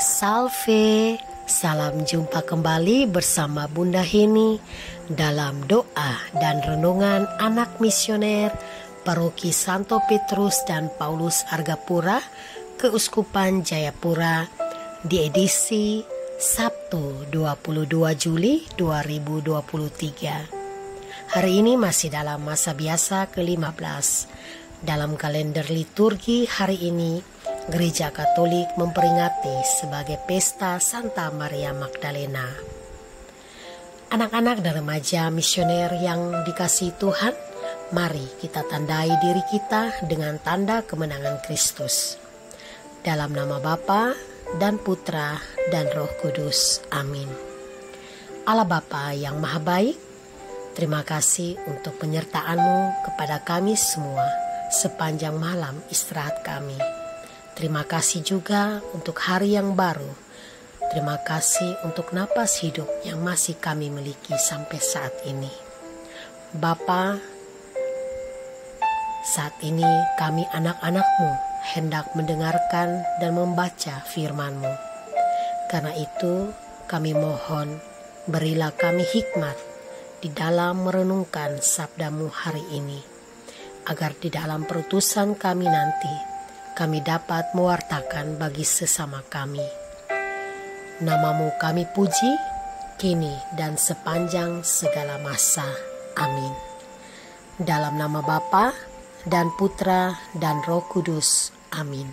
Salve, salam jumpa kembali bersama Bunda Heni dalam doa dan renungan anak misioner Paroki Santo Petrus dan Paulus Argapura, Keuskupan Jayapura di edisi Sabtu 22 Juli 2023. Hari ini masih dalam masa biasa ke-15. Dalam kalender liturgi hari ini, Gereja Katolik memperingati sebagai pesta Santa Maria Magdalena. Anak-anak dan remaja misioner yang dikasihi Tuhan, mari kita tandai diri kita dengan tanda kemenangan Kristus. Dalam nama Bapa dan Putra dan Roh Kudus. Amin. Allah Bapa yang Maha Baik, terima kasih untuk penyertaan-Mu kepada kami semua sepanjang malam istirahat kami. Terima kasih juga untuk hari yang baru. Terima kasih untuk napas hidup yang masih kami miliki sampai saat ini. Bapa, saat ini kami anak-anak-Mu hendak mendengarkan dan membaca firman-Mu. Karena itu kami mohon, berilah kami hikmat di dalam merenungkan sabda-Mu hari ini, agar di dalam perutusan kami nanti kami dapat mewartakan bagi sesama kami. Nama-Mu kami puji, kini dan sepanjang segala masa. Amin. Dalam nama Bapa dan Putra dan Roh Kudus. Amin.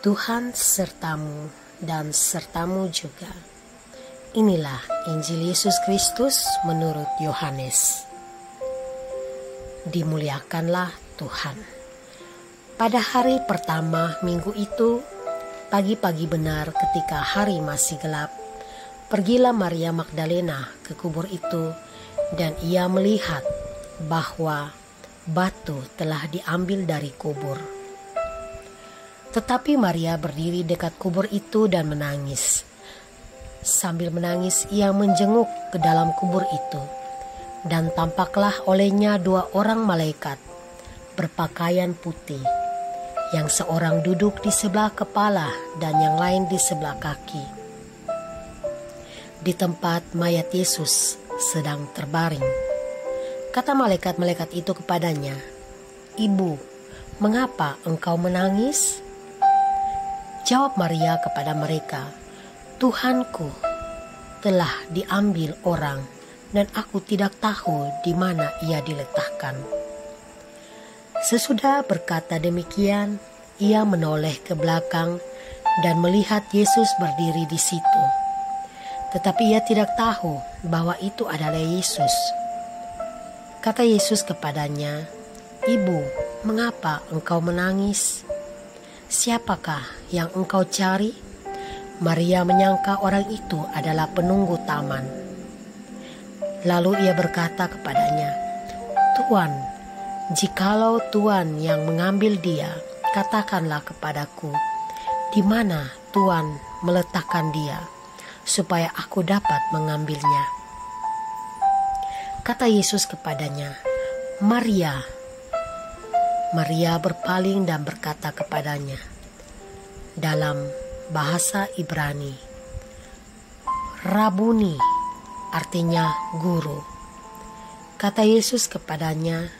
Tuhan sertamu dan sertamu juga. Inilah Injil Yesus Kristus menurut Yohanes. Dimuliakanlah Tuhan. Pada hari pertama minggu itu, pagi-pagi benar ketika hari masih gelap, pergilah Maria Magdalena ke kubur itu dan ia melihat bahwa batu telah diambil dari kubur. Tetapi Maria berdiri dekat kubur itu dan menangis. Sambil menangis ia menjenguk ke dalam kubur itu, dan tampaklah olehnya dua orang malaikat berpakaian putih, yang seorang duduk di sebelah kepala dan yang lain di sebelah kaki, di tempat mayat Yesus sedang terbaring. Kata malaikat-malaikat itu kepadanya, "Ibu, mengapa engkau menangis?" Jawab Maria kepada mereka, "Tuhanku telah diambil orang dan aku tidak tahu di mana ia diletakkan." Sesudah berkata demikian, ia menoleh ke belakang dan melihat Yesus berdiri di situ. Tetapi ia tidak tahu bahwa itu adalah Yesus. Kata Yesus kepadanya, "Ibu, mengapa engkau menangis? Siapakah yang engkau cari?" Maria menyangka orang itu adalah penunggu taman. Lalu ia berkata kepadanya, "Tuan, jikalau Tuan yang mengambil dia, katakanlah kepadaku, di mana Tuan meletakkan dia, supaya aku dapat mengambilnya." Kata Yesus kepadanya, "Maria." Maria berpaling dan berkata kepadanya dalam bahasa Ibrani, "Rabuni," artinya guru. Kata Yesus kepadanya,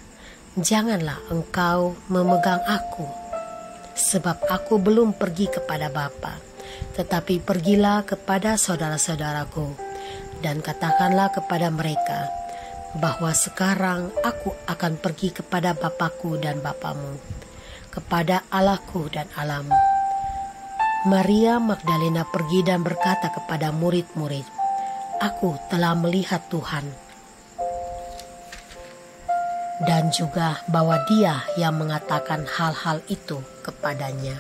"Janganlah engkau memegang aku, sebab aku belum pergi kepada Bapa, tetapi pergilah kepada saudara-saudaraku, dan katakanlah kepada mereka, bahwa sekarang aku akan pergi kepada Bapakku dan Bapamu, kepada Allahku dan Allahmu." Maria Magdalena pergi dan berkata kepada murid-murid, "Aku telah melihat Tuhan," dan juga bahwa Dia yang mengatakan hal-hal itu kepadanya.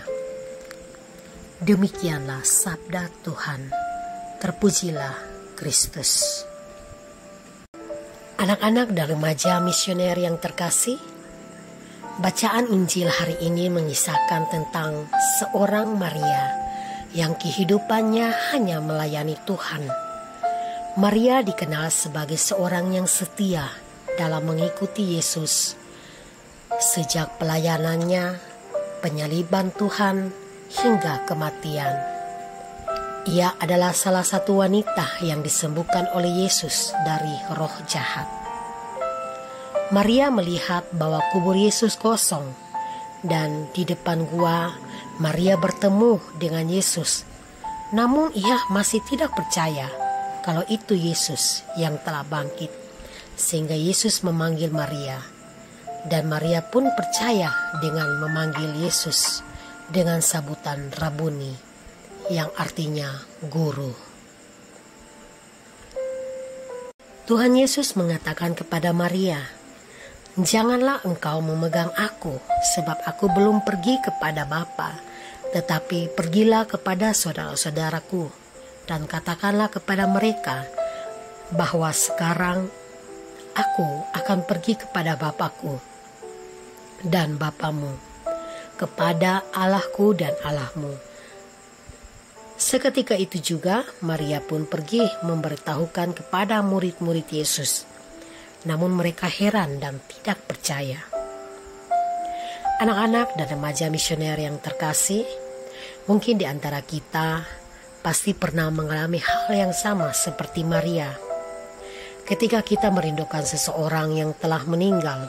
Demikianlah sabda Tuhan. Terpujilah Kristus. Anak-anak dan remaja misioner yang terkasih, bacaan Injil hari ini mengisahkan tentang seorang Maria yang kehidupannya hanya melayani Tuhan. Maria dikenal sebagai seorang yang setia dalam mengikuti Yesus. Sejak pelayanannya, penyaliban Tuhan, hingga kematian. Ia adalah salah satu wanita yang disembuhkan oleh Yesus dari roh jahat. Maria melihat bahwa kubur Yesus kosong, dan di depan gua Maria bertemu dengan Yesus. Namun ia masih tidak percaya kalau itu Yesus yang telah bangkit, sehingga Yesus memanggil Maria. Dan Maria pun percaya dengan memanggil Yesus dengan sabutan Rabuni, yang artinya guru. Tuhan Yesus mengatakan kepada Maria, "Janganlah engkau memegang aku, sebab aku belum pergi kepada Bapa, tetapi pergilah kepada saudara-saudaraku, dan katakanlah kepada mereka bahwa sekarang aku akan pergi kepada Bapakku dan Bapamu, kepada Allahku dan Allahmu." Seketika itu juga Maria pun pergi memberitahukan kepada murid-murid Yesus. Namun mereka heran dan tidak percaya. Anak-anak dan remaja misioner yang terkasih, mungkin di antara kita pasti pernah mengalami hal yang sama seperti Maria. Ketika kita merindukan seseorang yang telah meninggal,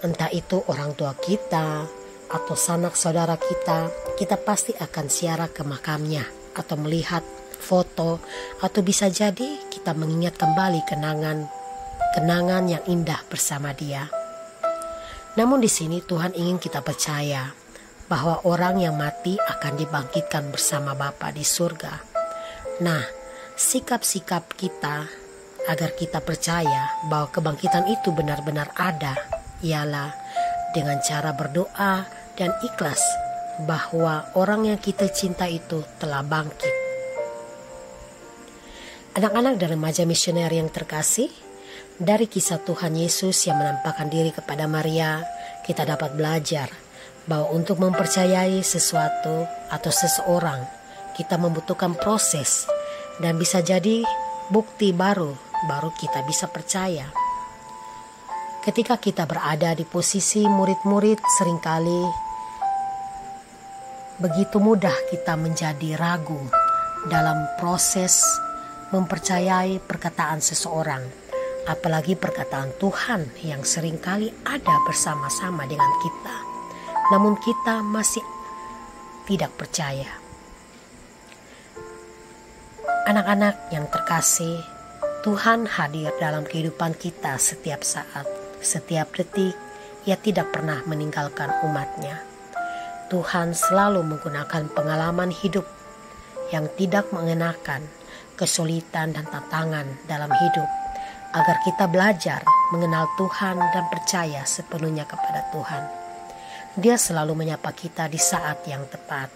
entah itu orang tua kita atau sanak saudara kita, kita pasti akan ziarah ke makamnya atau melihat foto, atau bisa jadi kita mengingat kembali kenangan yang indah bersama dia. Namun di sini Tuhan ingin kita percaya bahwa orang yang mati akan dibangkitkan bersama Bapa di surga. Nah, sikap-sikap kita agar kita percaya bahwa kebangkitan itu benar-benar ada ialah dengan cara berdoa dan ikhlas bahwa orang yang kita cinta itu telah bangkit. Anak-anak dan remaja misioner yang terkasih, dari kisah Tuhan Yesus yang menampakkan diri kepada Maria, kita dapat belajar bahwa untuk mempercayai sesuatu atau seseorang, kita membutuhkan proses, dan bisa jadi bukti baru kita bisa percaya. Ketika kita berada di posisi murid-murid, seringkali begitu mudah kita menjadi ragu dalam proses mempercayai perkataan seseorang, apalagi perkataan Tuhan yang seringkali ada bersama-sama dengan kita, namun kita masih tidak percaya. Anak-anak yang terkasih, Tuhan hadir dalam kehidupan kita setiap saat, setiap detik. Ia tidak pernah meninggalkan umat-Nya. Tuhan selalu menggunakan pengalaman hidup yang tidak mengenakan kesulitan dan tantangan dalam hidup agar kita belajar mengenal Tuhan dan percaya sepenuhnya kepada Tuhan. Dia selalu menyapa kita di saat yang tepat.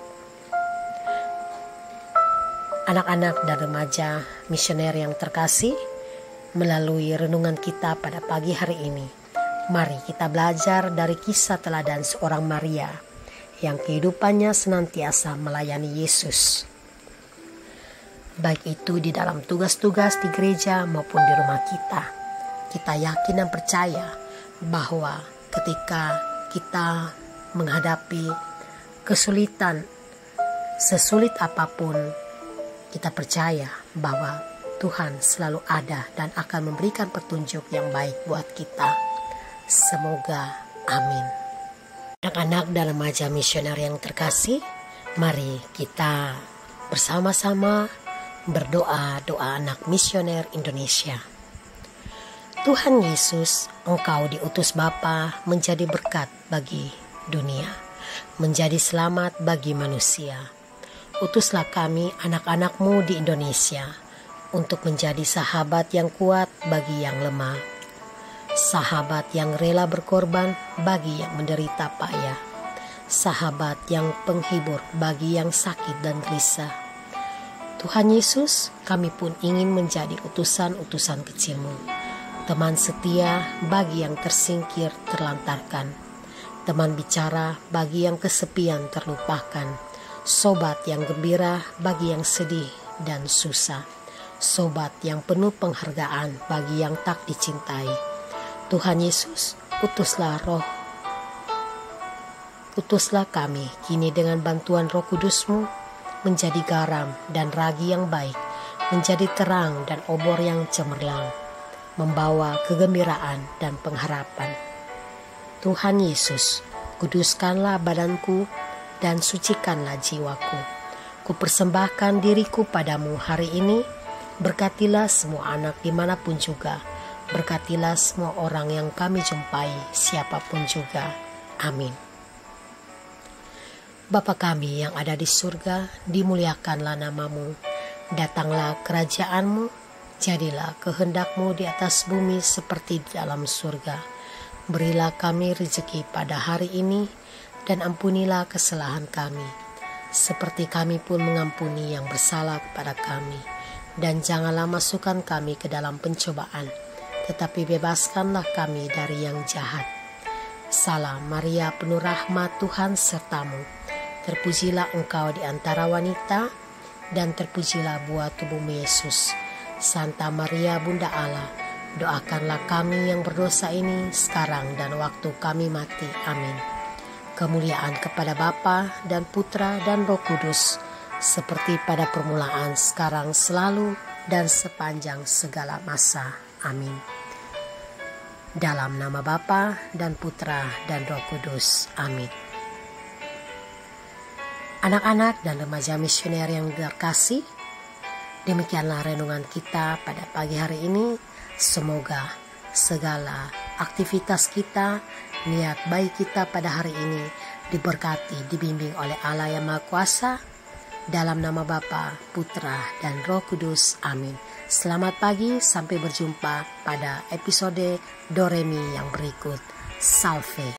Anak-anak dan remaja misioner yang terkasih, melalui renungan kita pada pagi hari ini, mari kita belajar dari kisah teladan seorang Maria yang kehidupannya senantiasa melayani Yesus, baik itu di dalam tugas-tugas di gereja maupun di rumah kita. Kita yakin dan percaya bahwa ketika kita menghadapi kesulitan, sesulit apapun, kita percaya bahwa Tuhan selalu ada dan akan memberikan petunjuk yang baik buat kita. Semoga amin. Anak-anak dan remaja misioner yang terkasih, mari kita bersama-sama berdoa doa anak misioner Indonesia. Tuhan Yesus, Engkau diutus Bapa menjadi berkat bagi dunia, menjadi selamat bagi manusia. Utuslah kami anak-anak-Mu di Indonesia untuk menjadi sahabat yang kuat bagi yang lemah, sahabat yang rela berkorban bagi yang menderita payah, sahabat yang penghibur bagi yang sakit dan gelisah. Tuhan Yesus, kami pun ingin menjadi utusan-utusan kecil-Mu, teman setia bagi yang tersingkir terlantarkan, teman bicara bagi yang kesepian terlupakan, sobat yang gembira bagi yang sedih dan susah, sobat yang penuh penghargaan bagi yang tak dicintai. Tuhan Yesus, utuslah roh Utuslah kami kini dengan bantuan Roh Kudus-Mu menjadi garam dan ragi yang baik, menjadi terang dan obor yang cemerlang, membawa kegembiraan dan pengharapan. Tuhan Yesus, kuduskanlah badanku dan sucikanlah jiwaku. Kupersembahkan diriku padamu hari ini. Berkatilah semua anak dimanapun juga. Berkatilah semua orang yang kami jumpai, siapapun juga. Amin. Bapa kami yang ada di surga, dimuliakanlah namamu. Datanglah kerajaanmu, jadilah kehendakmu di atas bumi seperti di dalam surga. Berilah kami rezeki pada hari ini, dan ampunilah kesalahan kami, seperti kami pun mengampuni yang bersalah kepada kami. Dan janganlah masukkan kami ke dalam pencobaan, tetapi bebaskanlah kami dari yang jahat. Salam Maria, penuh rahmat, Tuhan sertamu. Terpujilah engkau di antara wanita, dan terpujilah buah tubuhmu Yesus. Santa Maria, Bunda Allah, doakanlah kami yang berdosa ini sekarang dan waktu kami mati. Amin. Kemuliaan kepada Bapa dan Putra dan Roh Kudus, seperti pada permulaan, sekarang, selalu, dan sepanjang segala masa. Amin. Dalam nama Bapa dan Putra dan Roh Kudus. Amin. Anak-anak dan remaja misioner yang terkasih, demikianlah renungan kita pada pagi hari ini. Semoga segala aktivitas kita, niat baik kita pada hari ini diberkati, dibimbing oleh Allah yang Maha Kuasa. Dalam nama Bapa, Putra, dan Roh Kudus. Amin. Selamat pagi, sampai berjumpa pada episode Doremi yang berikut. Salve.